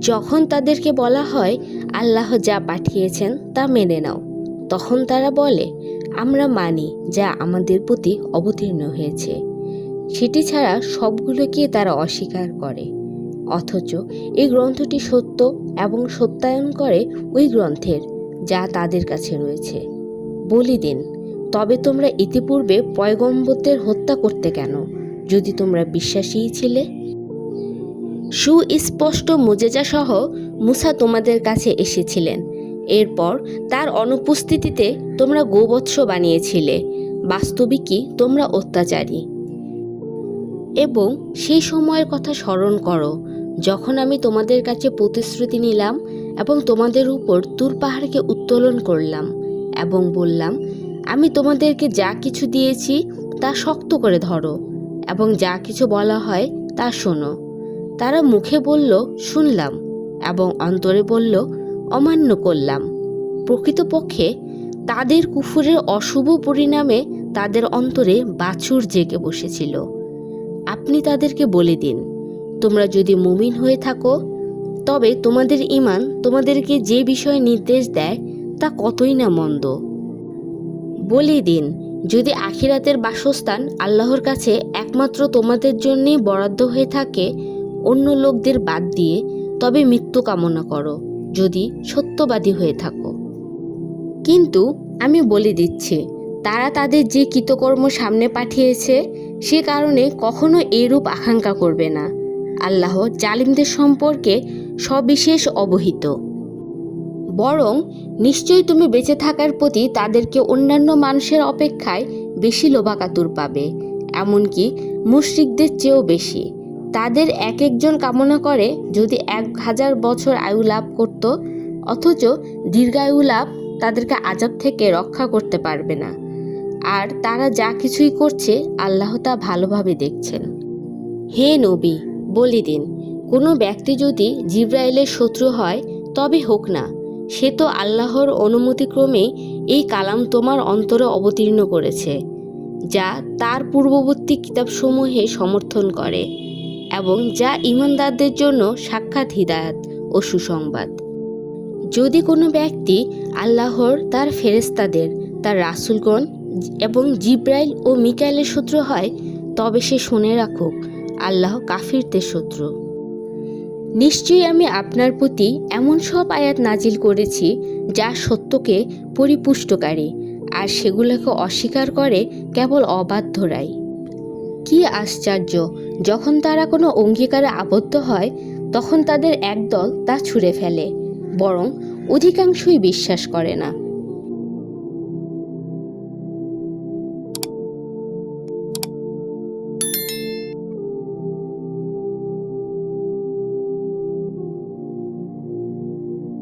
যখন তাদেরকে বলা হয় আল্লাহ যা পাঠিয়েছেন তা মেনে নাও, তখন তারা বলে আমরা মানি যা আমাদের প্রতি অবতীর্ণ হয়েছে। সেটি ছাড়া সবগুলোকে তারা অস্বীকার করে। অথচ এই গ্রন্থটি সত্য এবং সত্যায়ন করে ওই গ্রন্থের যা তাদের কাছে রয়েছে। বলি দিন, তবে তোমরা ইতিপূর্বে পয়গম্বরদের হত্যা করতে কেন, যদি তোমরা বিশ্বাসীই ছিলে? সুস্পষ্ট মুজেজা সহ মুসা তোমাদের কাছে এসেছিলেন। এরপর তার অনুপস্থিতিতে তোমরা গোবৎস বানিয়েছিলে। বাস্তবিকই তোমরা অত্যাচারী। এবং সেই সময়ের কথা স্মরণ করো যখন আমি তোমাদের কাছে প্রতিশ্রুতি নিলাম এবং তোমাদের উপর তুর পাহাড়কে উত্তোলন করলাম এবং বললাম, আমি তোমাদেরকে যা কিছু দিয়েছি তা শক্ত করে ধরো এবং যা কিছু বলা হয় তা শোনো। তারা মুখে বলল শুনলাম এবং অন্তরে বলল অমান্য করলাম। প্রকৃতপক্ষে তাদের কুফুরের অশুভ পরিণামে তাদের অন্তরে বাছুর জেগে বসেছিল। আপনি তাদেরকে বলে দিন, তোমরা যদি মুমিন হয়ে থাকো তবে তোমাদের ঈমান তোমাদেরকে যে বিষয়ে নির্দেশ দেয় তা কতই না মন্দ। বলে দিন, যদি আখিরাতের বাসস্থান আল্লাহর কাছে একমাত্র তোমাদের জন্যই বরাদ্দ হয়ে থাকে অন্য লোকদের বাদ দিয়ে, তবে মৃত্যু কামনা করো যদি সত্যবাদী হয়ে থাকো। কিন্তু আমি বলে দিচ্ছি, তারা তাদের যে কৃতকর্ম সামনে পাঠিয়েছে সে কারণে কখনো এরূপ আকাঙ্ক্ষা করবে না। আল্লাহ জালিমদের সম্পর্কে সবিশেষ অবহিত। বরং নিশ্চয়ই তুমি বেঁচে থাকার প্রতি তাদেরকে অন্যান্য মানুষের অপেক্ষায় বেশি লোভাকাতুর পাবে, এমনকি মুশরিকদের চেয়েও বেশি। তাদের এক একজন কামনা করে যদি 1000 বছর আয়ু লাভ করত, অথচ দীর্ঘায়ু লাভ তাদেরকে আযাব থেকে রক্ষা করতে পারবে না। আর তারা যা কিছুই করছে আল্লাহ তা ভালোভাবে দেখছেন। হে নবী, বলে দিন, কোনো ব্যক্তি যদি জিবরাইলের শত্রু হয় তবে হোক না, সে তো আল্লাহর অনুমতিক্রমেই এই কালাম তোমার অন্তরে অবতীর্ণ করেছে, যা তার পূর্ববর্তী কিতাবসমূহে সমর্থন করে এবং যা ঈমানদারদের জন্য সাক্ষাৎ হিদায়াত ও সুসংবাদ। যদি কোনো ব্যক্তি আল্লাহর, তার ফেরেশতাদের, তার রাসূলগণ এবং জিবরাইল ও মিকাইলের শত্রু হয়, তবে সে শুনে রাখুক আল্লাহ কাফিরদের শত্রু। নিশ্চয়ই আমি আপনার প্রতি এমন সব আয়াত নাজিল করেছি যা সত্যকে পরিপুষ্টকারী, আর সেগুলোকে অস্বীকার করে কেবল অবাধ্যরাই। কি আশ্চর্য, যখন তারা কোনো অঙ্গীকারে আবদ্ধ হয় তখন তাদের একদল তা ছুঁড়ে ফেলে, বরং অধিকাংশই বিশ্বাস করে না।